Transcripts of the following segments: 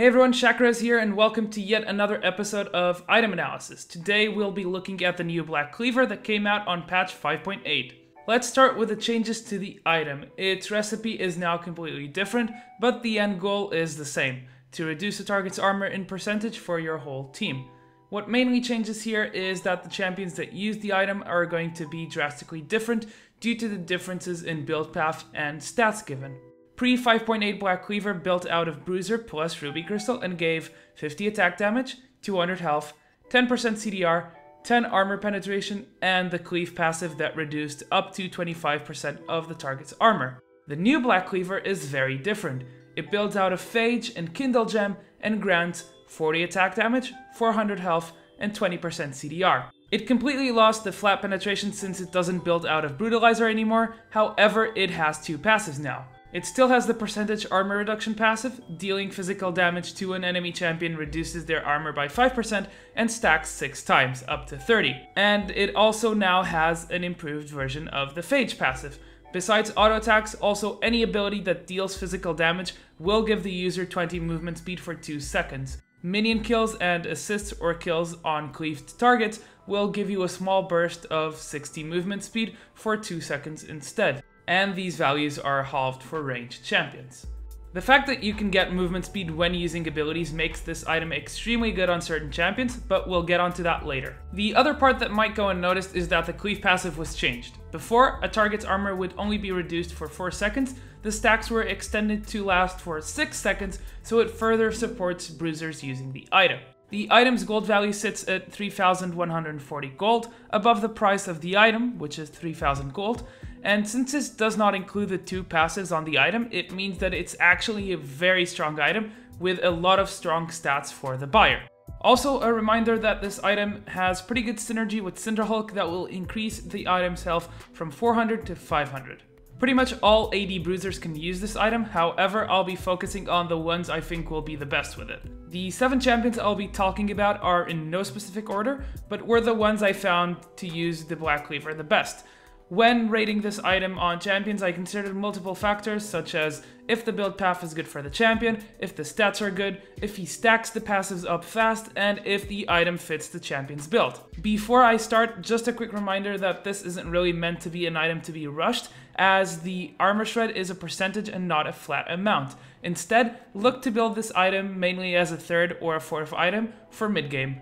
Hey everyone, Shakarez here and welcome to yet another episode of Item Analysis. Today we'll be looking at the new Black Cleaver that came out on patch 5.8. Let's start with the changes to the item. Its recipe is now completely different, but the end goal is the same, to reduce the target's armor in percentage for your whole team. What mainly changes here is that the champions that use the item are going to be drastically different due to the differences in build path and stats given. Pre 5.8 Black Cleaver built out of Bruiser plus Ruby Crystal and gave 50 attack damage, 200 health, 10% CDR, 10 armor penetration, and the Cleave passive that reduced up to 25% of the target's armor. The new Black Cleaver is very different. It builds out of Phage and Kindle Gem and grants 40 attack damage, 400 health, and 20% CDR. It completely lost the flat penetration since it doesn't build out of Brutalizer anymore, however it has two passives now. It still has the percentage armor reduction passive, dealing physical damage to an enemy champion reduces their armor by 5% and stacks 6 times, up to 30. And it also now has an improved version of the Phage passive. Besides auto attacks, also any ability that deals physical damage will give the user 20 movement speed for 2 seconds. Minion kills and assists or kills on cleaved targets will give you a small burst of 60 movement speed for 2 seconds instead. And these values are halved for ranged champions. The fact that you can get movement speed when using abilities makes this item extremely good on certain champions, but we'll get onto that later. The other part that might go unnoticed is that the Cleave passive was changed. Before, a target's armor would only be reduced for 4 seconds, the stacks were extended to last for 6 seconds, so it further supports bruisers using the item. The item's gold value sits at 3,140 gold, above the price of the item, which is 3,000 gold, and since this does not include the 2 passives on the item, it means that it's actually a very strong item with a lot of strong stats for the buyer. Also, a reminder that this item has pretty good synergy with Cinderhulk that will increase the item's health from 400 to 500. Pretty much all AD bruisers can use this item, however I'll be focusing on the ones I think will be the best with it. The 7 champions I'll be talking about are in no specific order, but were the ones I found to use the Black Cleaver the best. When rating this item on champions, I considered multiple factors such as if the build path is good for the champion, if the stats are good, if he stacks the passives up fast, and if the item fits the champion's build. Before I start, just a quick reminder that this isn't really meant to be an item to be rushed, as the armor shred is a percentage and not a flat amount. Instead, look to build this item mainly as a 3rd or a 4th item for mid-game.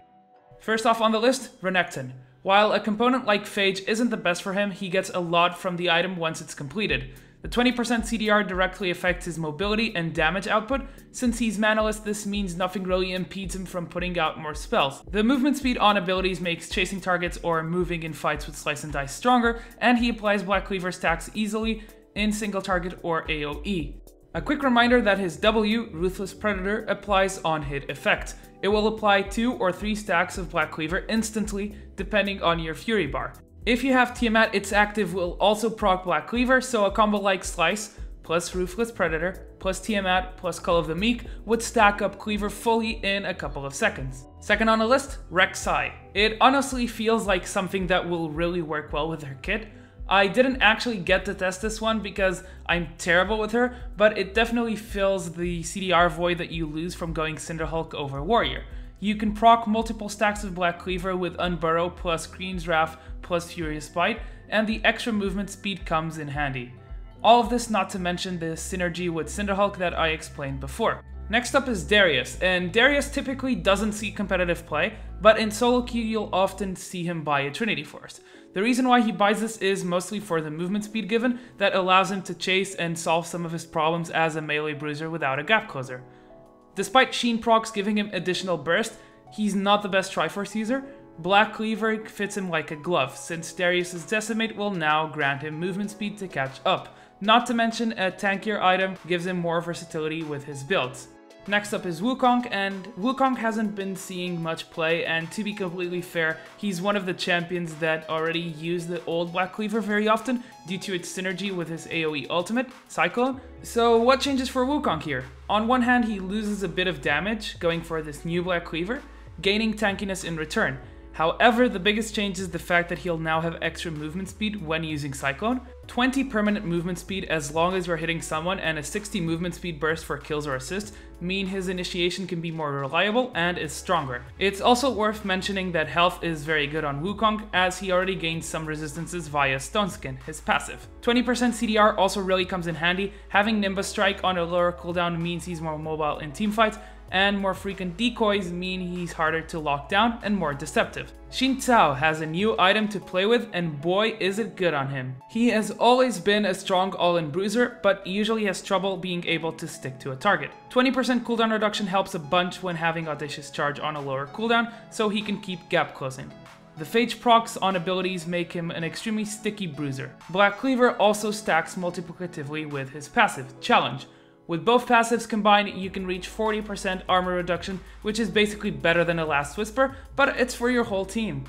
First off on the list, Renekton. While a component like Phage isn't the best for him, he gets a lot from the item once it's completed. The 20% CDR directly affects his mobility and damage output. Since he's manaless, this means nothing really impedes him from putting out more spells. The movement speed on abilities makes chasing targets or moving in fights with Slice and Dice stronger, and he applies Black Cleaver stacks easily in single target or AoE. A quick reminder that his W, Ruthless Predator, applies on hit effect. It will apply 2 or 3 stacks of Black Cleaver instantly, depending on your Fury bar. If you have Tiamat, its active will also proc Black Cleaver, so a combo like Slice, plus Ruthless Predator, plus Tiamat, plus Call of the Meek would stack up Cleaver fully in a couple of seconds. Second on the list, Rek'sai. It honestly feels like something that will really work well with her kit. I didn't actually get to test this one because I'm terrible with her, but it definitely fills the CDR void that you lose from going Cinderhulk over Warrior. You can proc multiple stacks of Black Cleaver with Unburrow plus Queen's Wrath plus Furious Bite, and the extra movement speed comes in handy. All of this not to mention the synergy with Cinderhulk that I explained before. Next up is Darius, and Darius typically doesn't see competitive play, but in solo queue you'll often see him buy a Trinity Force. The reason why he buys this is mostly for the movement speed given that allows him to chase and solve some of his problems as a melee bruiser without a gap closer. Despite Sheen procs giving him additional burst, he's not the best Triforce user. Black Cleaver fits him like a glove, since Darius's Decimate will now grant him movement speed to catch up. Not to mention a tankier item gives him more versatility with his builds. Next up is Wukong, and Wukong hasn't been seeing much play, and to be completely fair, he's one of the champions that already use the old Black Cleaver very often due to its synergy with his AoE ultimate, Cyclone. So what changes for Wukong here? On one hand, he loses a bit of damage going for this new Black Cleaver, gaining tankiness in return. However, the biggest change is the fact that he'll now have extra movement speed when using Cyclone, 20 permanent movement speed as long as you're hitting someone, and a 60 movement speed burst for kills or assists mean his initiation can be more reliable and is stronger. It's also worth mentioning that health is very good on Wukong, as he already gains some resistances via Stone Skin, his passive. 20% CDR also really comes in handy. Having Nimbus Strike on a lower cooldown means he's more mobile in teamfights, and more frequent decoys mean he's harder to lock down and more deceptive. Xin Zhao has a new item to play with, and boy is it good on him. He has always been a strong all-in bruiser, but usually has trouble being able to stick to a target. 20% cooldown reduction helps a bunch when having Audacious Charge on a lower cooldown, so he can keep gap closing. The Phage procs on abilities make him an extremely sticky bruiser. Black Cleaver also stacks multiplicatively with his passive, Challenge. With both passives combined, you can reach 40% armor reduction, which is basically better than a Last Whisper, but it's for your whole team.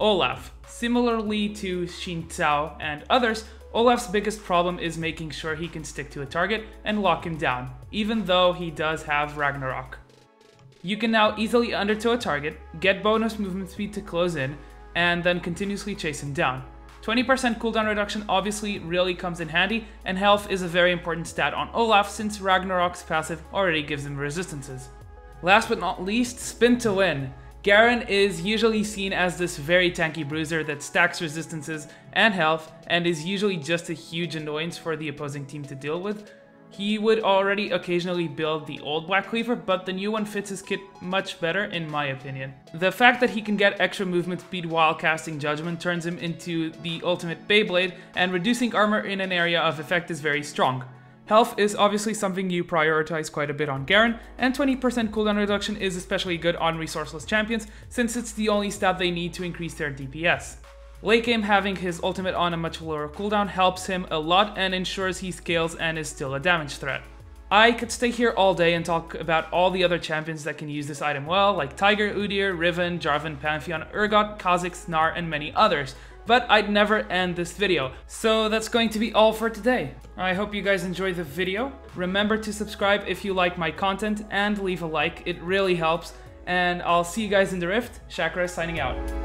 Olaf. Similarly to Xin Zhao and others, Olaf's biggest problem is making sure he can stick to a target and lock him down, even though he does have Ragnarok. You can now easily undertow a target, get bonus movement speed to close in, and then continuously chase him down. 20% cooldown reduction obviously really comes in handy, and health is a very important stat on Olaf since Ragnarok's passive already gives him resistances. Last but not least, spin to win. Garen is usually seen as this very tanky bruiser that stacks resistances and health, and is usually just a huge annoyance for the opposing team to deal with. He would already occasionally build the old Black Cleaver, but the new one fits his kit much better in my opinion. The fact that he can get extra movement speed while casting Judgment turns him into the ultimate Beyblade, and reducing armor in an area of effect is very strong. Health is obviously something you prioritize quite a bit on Garen, and 20% cooldown reduction is especially good on resourceless champions since it's the only stat they need to increase their DPS. Late game having his ultimate on a much lower cooldown helps him a lot and ensures he scales and is still a damage threat. I could stay here all day and talk about all the other champions that can use this item well, like Tiger, Udyr, Riven, Jarvan, Pantheon, Urgot, Kha'Zix, Gnar, and many others, but I'd never end this video, so that's going to be all for today. I hope you guys enjoyed the video. Remember to subscribe if you like my content and leave a like, it really helps, and I'll see you guys in the Rift. Shakarez signing out.